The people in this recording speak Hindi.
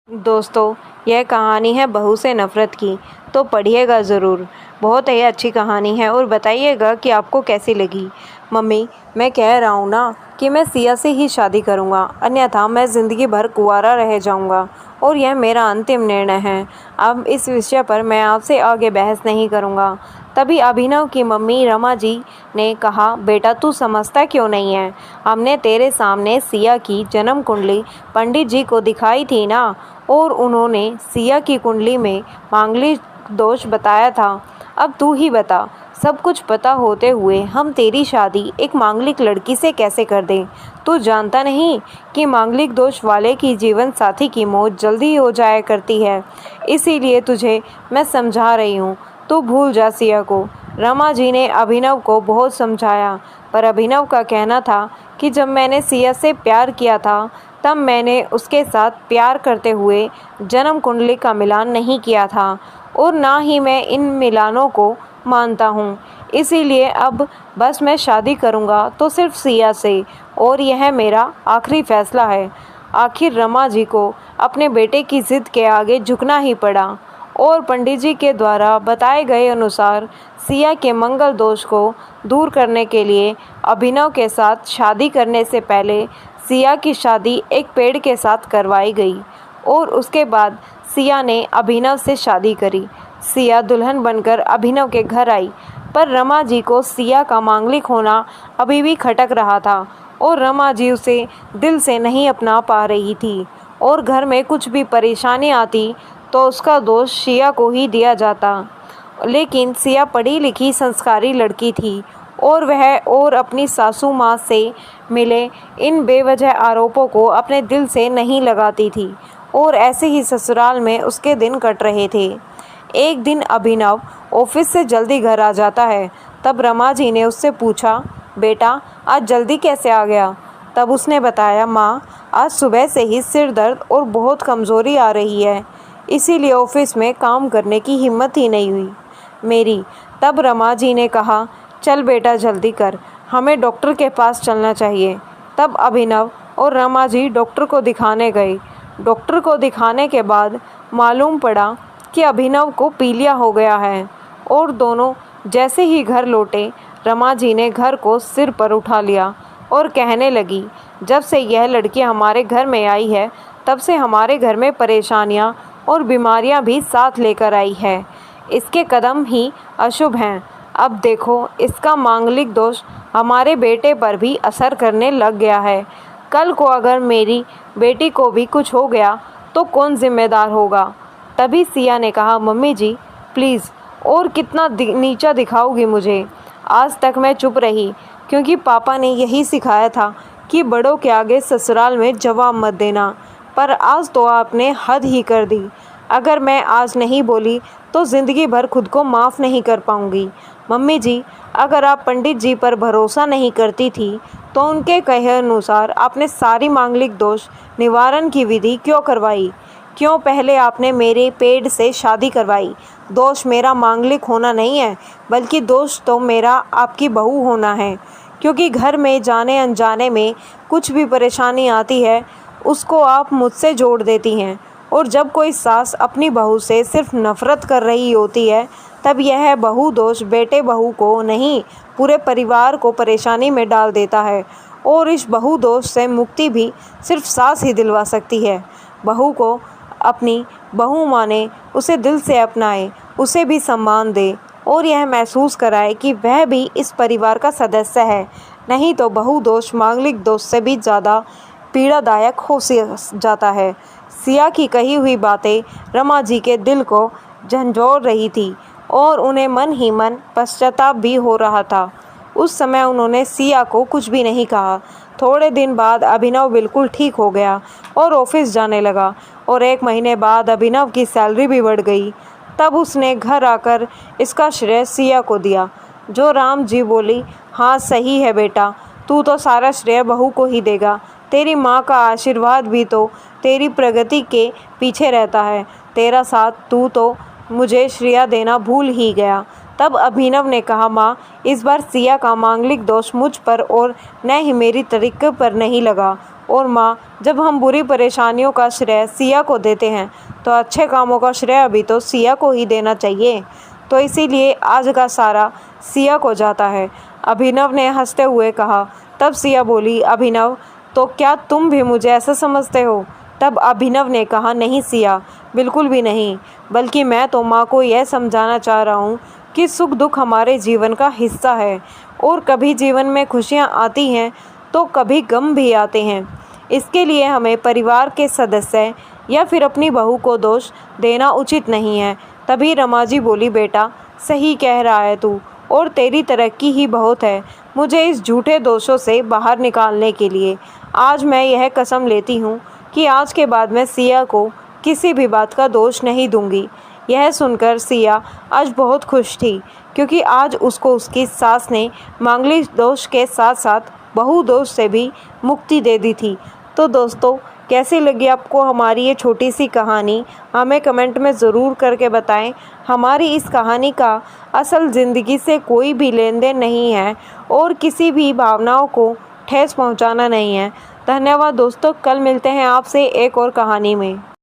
दोस्तों, यह कहानी है बहू से नफ़रत की, तो पढ़िएगा ज़रूर। बहुत ही अच्छी कहानी है और बताइएगा कि आपको कैसी लगी। मम्मी, मैं कह रहा हूँ ना कि मैं सिया से ही शादी करूँगा, अन्यथा मैं ज़िंदगी भर कुंवारा रह जाऊँगा और यह मेरा अंतिम निर्णय है। अब इस विषय पर मैं आपसे आगे बहस नहीं करूँगा। तभी अभिनव की मम्मी रमा जी ने कहा, बेटा तू समझता क्यों नहीं है? हमने तेरे सामने सिया की जन्म कुंडली पंडित जी को दिखाई थी ना, और उन्होंने सिया की कुंडली में मांगलिक दोष बताया था। अब तू ही बता, सब कुछ पता होते हुए हम तेरी शादी एक मांगलिक लड़की से कैसे कर दें? तू जानता नहीं कि मांगलिक दोष वाले की जीवन साथी की मौत जल्दी हो जाया करती है। इसीलिए तुझे मैं समझा रही हूँ, तू भूल जा सिया को। रमा जी ने अभिनव को बहुत समझाया, पर अभिनव का कहना था कि जब मैंने सिया से प्यार किया था तब मैंने उसके साथ प्यार करते हुए जन्म कुंडली का मिलान नहीं किया था, और ना ही मैं इन मिलानों को मानता हूँ। इसीलिए अब बस मैं शादी करूँगा तो सिर्फ सिया से, और यह मेरा आखिरी फैसला है। आखिर रमा जी को अपने बेटे की ज़िद के आगे झुकना ही पड़ा, और पंडित जी के द्वारा बताए गए अनुसार सिया के मंगल दोष को दूर करने के लिए अभिनव के साथ शादी करने से पहले सिया की शादी एक पेड़ के साथ करवाई गई, और उसके बाद सिया ने अभिनव से शादी करी। सिया दुल्हन बनकर अभिनव के घर आई, पर रमा जी को सिया का मांगलिक होना अभी भी खटक रहा था, और रमा जी उसे दिल से नहीं अपना पा रही थी, और घर में कुछ भी परेशानी आती तो उसका दोष सिया को ही दिया जाता। लेकिन सिया पढ़ी लिखी संस्कारी लड़की थी, और वह अपनी सासू माँ से मिले इन बेवजह आरोपों को अपने दिल से नहीं लगाती थी, और ऐसे ही ससुराल में उसके दिन कट रहे थे। एक दिन अभिनव ऑफिस से जल्दी घर आ जाता है। तब रमा जी ने उससे पूछा, बेटा आज जल्दी कैसे आ गया? तब उसने बताया, माँ आज सुबह से ही सिर दर्द और बहुत कमज़ोरी आ रही है, इसीलिए ऑफिस में काम करने की हिम्मत ही नहीं हुई मेरी। तब रमा जी ने कहा, चल बेटा जल्दी कर, हमें डॉक्टर के पास चलना चाहिए। तब अभिनव और रमा जी डॉक्टर को दिखाने गए। डॉक्टर को दिखाने के बाद मालूम पड़ा कि अभिनव को पीलिया हो गया है, और दोनों जैसे ही घर लौटे रमा जी ने घर को सिर पर उठा लिया और कहने लगी, जब से यह लड़की हमारे घर में आई है तब से हमारे घर में परेशानियां और बीमारियां भी साथ लेकर आई है। इसके कदम ही अशुभ हैं। अब देखो, इसका मांगलिक दोष हमारे बेटे पर भी असर करने लग गया है। कल को अगर मेरी बेटी को भी कुछ हो गया तो कौन जिम्मेदार होगा? तभी सिया ने कहा, मम्मी जी प्लीज़, और कितना नीचा दिखाओगी मुझे? आज तक मैं चुप रही क्योंकि पापा ने यही सिखाया था कि बड़ों के आगे ससुराल में जवाब मत देना, पर आज तो आपने हद ही कर दी। अगर मैं आज नहीं बोली तो ज़िंदगी भर खुद को माफ़ नहीं कर पाऊँगी। मम्मी जी, अगर आप पंडित जी पर भरोसा नहीं करती थी तो उनके कहे अनुसार आपने सारी मांगलिक दोष निवारण की विधि क्यों करवाई? क्यों पहले आपने मेरे पेड़ से शादी करवाई? दोष मेरा मांगलिक होना नहीं है, बल्कि दोष तो मेरा आपकी बहू होना है, क्योंकि घर में जाने अनजाने में कुछ भी परेशानी आती है उसको आप मुझसे जोड़ देती हैं, और जब कोई सास अपनी बहू से सिर्फ नफ़रत कर रही होती है तब यह बहू दोष बेटे बहू को नहीं, पूरे परिवार को परेशानी में डाल देता है, और इस बहू दोष से मुक्ति भी सिर्फ सास ही दिलवा सकती है। बहू को अपनी बहू माने, उसे दिल से अपनाए, उसे भी सम्मान दे, और यह महसूस कराए कि वह भी इस परिवार का सदस्य है। नहीं तो बहू दोष मांगलिक दोष से भी ज़्यादा पीड़ादायक हो जाता है। सिया की कही हुई बातें रमा जी के दिल को झंझोर रही थी, और उन्हें मन ही मन पश्चाताप भी हो रहा था। उस समय उन्होंने सिया को कुछ भी नहीं कहा। थोड़े दिन बाद अभिनव बिल्कुल ठीक हो गया और ऑफिस जाने लगा, और 1 महीने बाद अभिनव की सैलरी भी बढ़ गई। तब उसने घर आकर इसका श्रेय सिया को दिया। जो राम जी बोली, हाँ सही है बेटा, तू तो सारा श्रेय बहू को ही देगा। तेरी माँ का आशीर्वाद भी तो तेरी प्रगति के पीछे रहता है। तेरा साथ तू तो मुझे श्रेय देना भूल ही गया। तब अभिनव ने कहा, माँ इस बार सिया का मांगलिक दोष मुझ पर और न ही मेरी तरीके पर नहीं लगा, और माँ, जब हम बुरी परेशानियों का श्रेय सिया को देते हैं तो अच्छे कामों का श्रेय अभी तो सिया को ही देना चाहिए, तो इसीलिए आज का सारा सिया को जाता है। अभिनव ने हंसते हुए कहा। तब सिया बोली, अभिनव, तो क्या तुम भी मुझे ऐसा समझते हो? तब अभिनव ने कहा, नहीं सिया, बिल्कुल भी नहीं, बल्कि मैं तो माँ को यह समझाना चाह रहा हूँ कि सुख दुख हमारे जीवन का हिस्सा है और कभी जीवन में खुशियाँ आती हैं तो कभी गम भी आते हैं। इसके लिए हमें परिवार के सदस्य या फिर अपनी बहू को दोष देना उचित नहीं है। तभी रमा जी बोली, बेटा सही कह रहा है तू, और तेरी तरक्की ही बहुत है मुझे इस झूठे दोषों से बाहर निकालने के लिए। आज मैं यह कसम लेती हूँ कि आज के बाद मैं सिया को किसी भी बात का दोष नहीं दूंगी। यह सुनकर सिया आज बहुत खुश थी, क्योंकि आज उसको उसकी सास ने मांगलिक दोष के साथ साथ बहू दोष से भी मुक्ति दे दी थी। तो दोस्तों, कैसी लगी आपको हमारी ये छोटी सी कहानी? हमें कमेंट में ज़रूर करके बताएं। हमारी इस कहानी का असल ज़िंदगी से कोई भी लेन देन नहीं है और किसी भी भावनाओं को ठेस पहुंचाना नहीं है। धन्यवाद दोस्तों, कल मिलते हैं आपसे एक और कहानी में।